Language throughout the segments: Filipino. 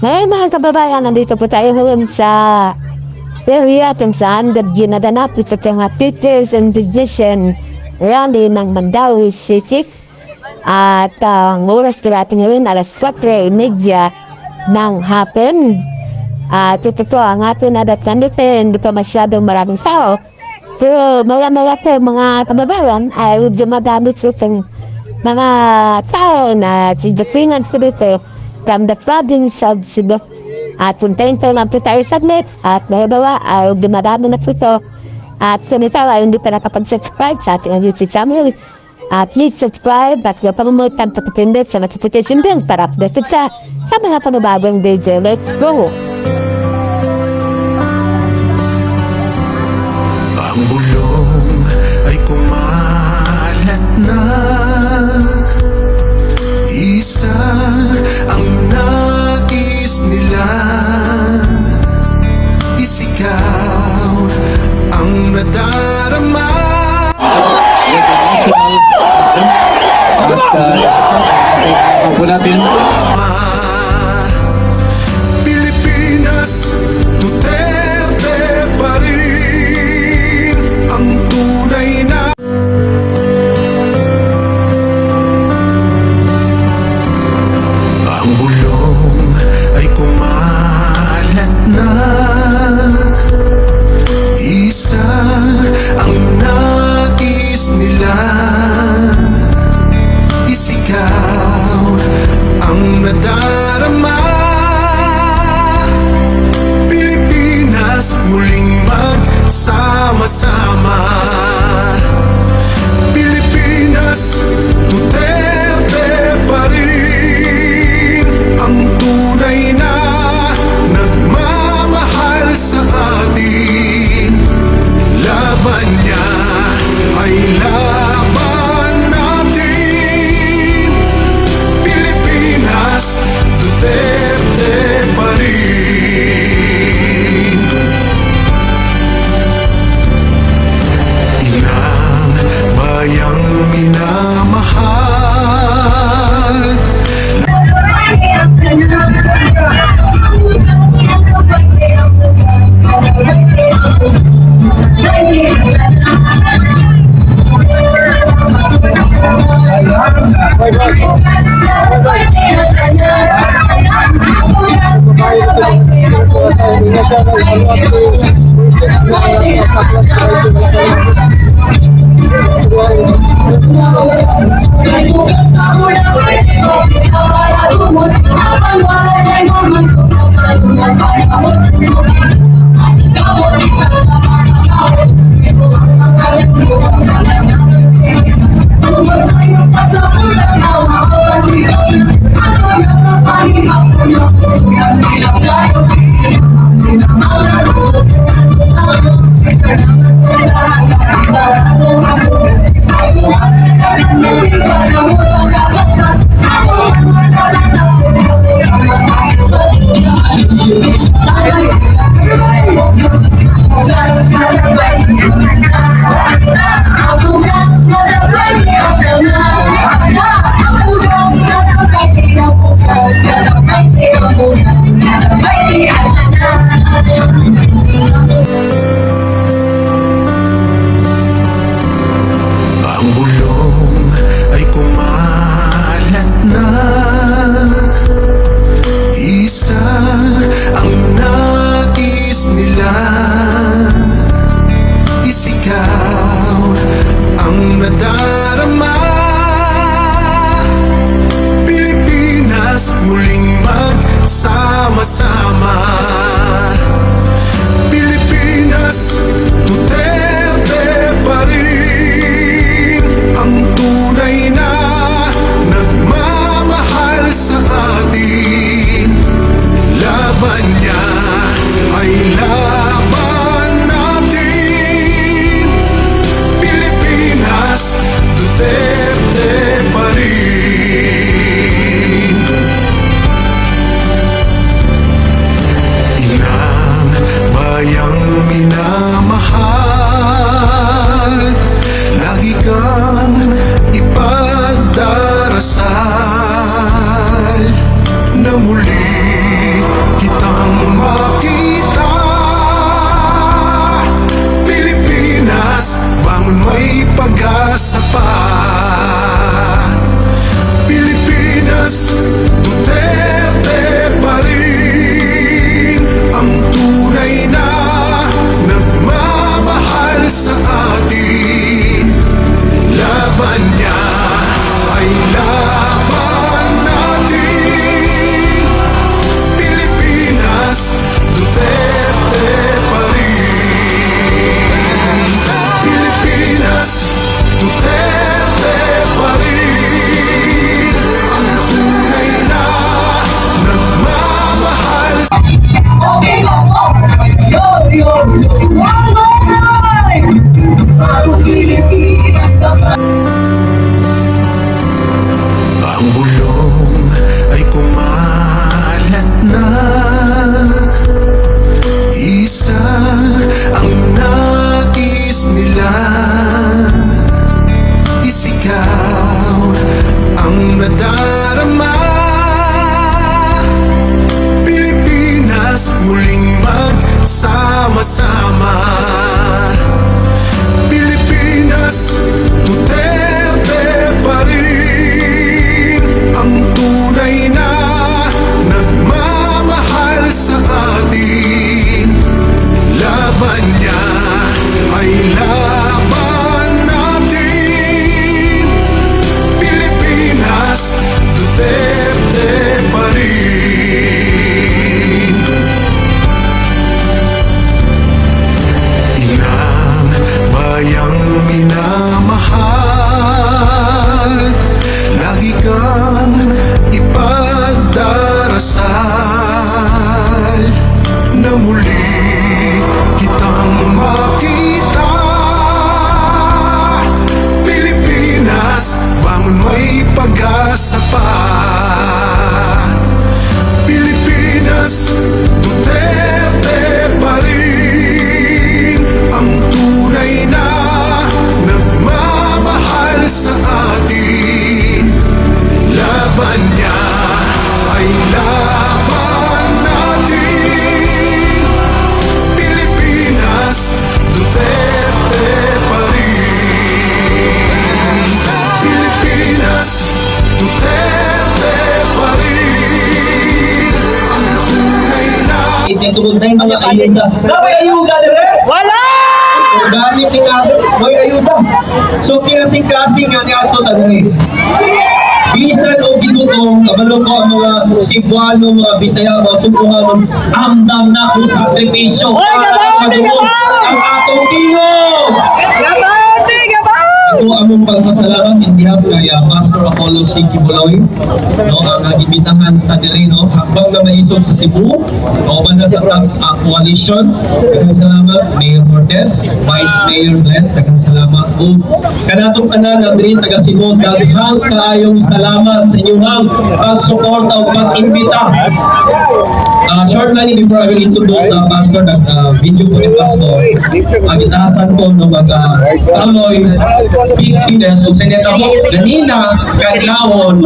Ngayon mga kababayan, nandito po tayo ngayon sa area kung saan ginaganap ito sa mga Teachers and Technician Rally ng Mandaue City. At ang oras ko natin ngayon, alas 4:30 ng hapon. At ito po ang ating adatkan dito, hindi pa masyadong maraming tao. Pero mula po mga kababayan ay dumadamit po sa mga tao na sidatingan sa dito from the province of Cebu. At puntayin po lang po tayo saglit at mahibawa ay dumadami na po ito. At sa nito ay hindi pa nakapag-subscribe sa ating YouTube channel. Please subscribe at huwag pamumutan patapindot sa notification bell para updated sa mga panibagong video. Let's go! Ang bulong ay kumalat na, isa ang nais nila, isigaw ang nadarama. Pilipinas, Duterte pa rin ang tunay na. Ang bulong ay kumalat na, isa ang nais nila, isigaw ang nadarama. Pilipinas, muling magsama-sama. Pilipinas, Duterte pa rin ang tunay na nagmamahal sa atin. Laban niya ay laban natin. Pilipinas, Duterte pa rin. Inang bayang minamahal, ang bulong ay kumalat na, isa ang nais nila, isigaw ang nadarama. Pilipinas, muling magsama-sama. Pilipinas, Duterte pa rin ang tunay na nagmamahal sa atin. Laban niya ay laban natin. Pilipinas, Duterte pa rin. Itutulog na yung mga ayuda. Na may ayuda dire? Wala! Organic ni natin, may ayuda. So kinasing-kasing nga ni ato tanong bisan o ginutong, kabalo ko ang mga Cebuano, mga Bisaya, mga Sumbuhanon, amdam na kung sakripisyo para madugon ang atong tingog. Gabati! Gabati! Ito among pagpasalamat in behalf kay Pastor Apollo C. Kibuloy, no, ang ibitahan ta diri, no, habang na maisog sa Cebu, o banda sa Tax Coalition. Daghang salamat Mayor Cortez, Vice Mayor Glenn, daghang salamat ug kanatong tanan nga diri taga Cebu, daghang kaayong salamat sa inyong pagsuporta ug pag-imbita. Shortly before I will introduce Pastor, video ko ni Pastor, agitahasan ko no mag-aloy 50 pesos. Seneta ko, ganina, kaglawon,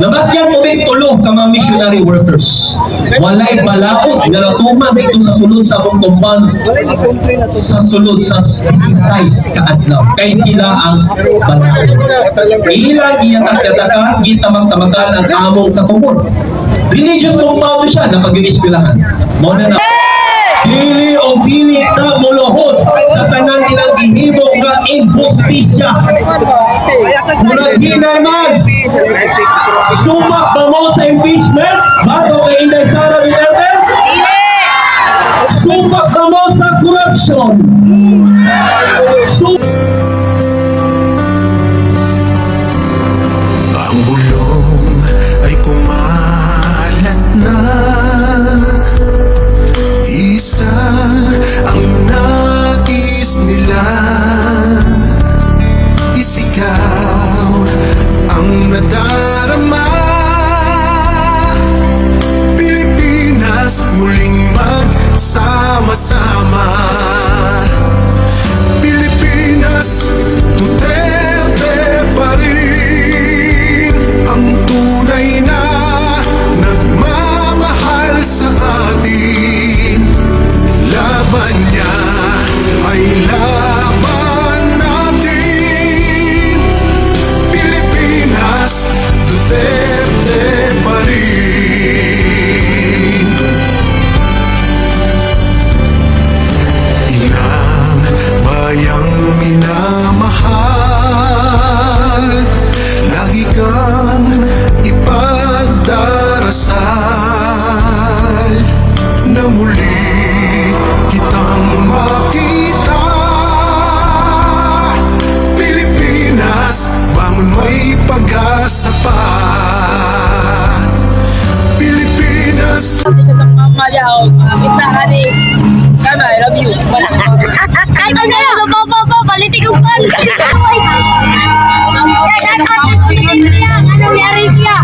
nabagyan ko may tulo ka mga missionary workers. Walay balaod, naratuman dito sa sulod sa akong tumban, sa sulod sa size kaadlaw. Kay sila ang balaod. Ilang iyang tataka, gitamag-tamagan ang among katungod. Religious compound siya na pag-iispilahan. Muna na. Dili o dili na muluhod sa tanan ilang gihimo nga injustisya. Muna di naman. Sumak ba mo sa impeachment? Bago kay Inday Sara Duterte? Sumak ba mo sa corruption? Ang bulong ay kumalat na. Isa ang nais nila. Isigaw ang nadarama. Pilipinas muling magsama-sama. Pilipinas, Duterte pa rin ang tunay na nagmamahal sa atin. Laban niya ay laban natin. Pilipinas, Duterte pa rin. Inang bayang minamahal, lagi kang ipagdarasal na muli kitang makita. Pilipinas, bangon may pag-asa pa. Pilipinas, Mama yaw, kita hari. Kama, I love you. Kato na lang, balitik ko pa. Anong yari siya?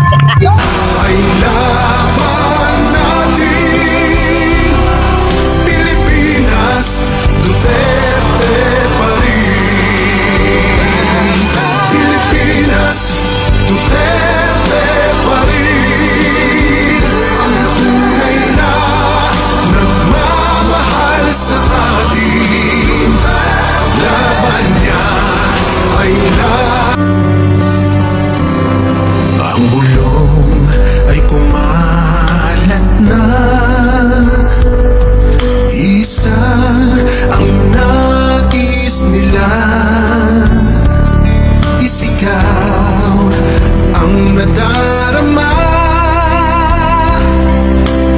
ay laban natin. Pilipinas, Duterte pa rin. Pilipinas, Duterte pa rin. Ang tunay na nagmamahal sa atin. Laban niya ay ang bulong ay kumalat na. Isa ang nais nila. Isigaw ang nadarama.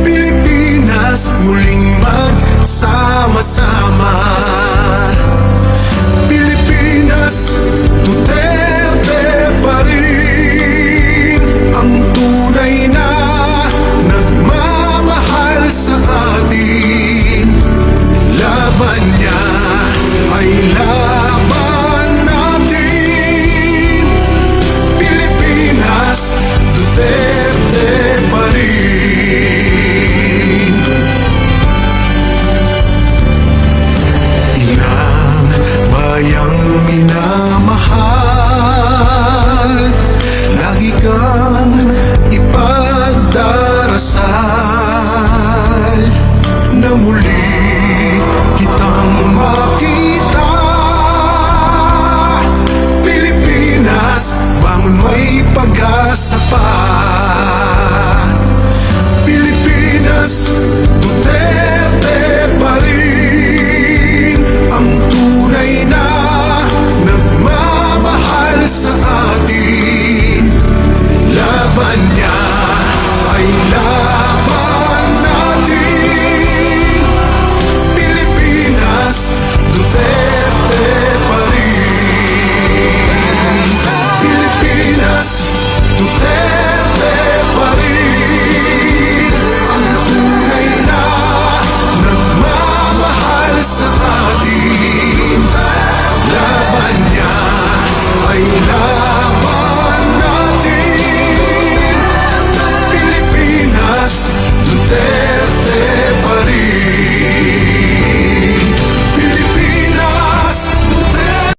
Pilipinas muling magsama-sama. Pilipinas, Duterte pa rin ang tunay na nagmamahal sa atin. Laban niya ay laban natin. Pilipinas, Duterte pa rin. Inang bayang minamahal, lagi kang ipagdarasal na muli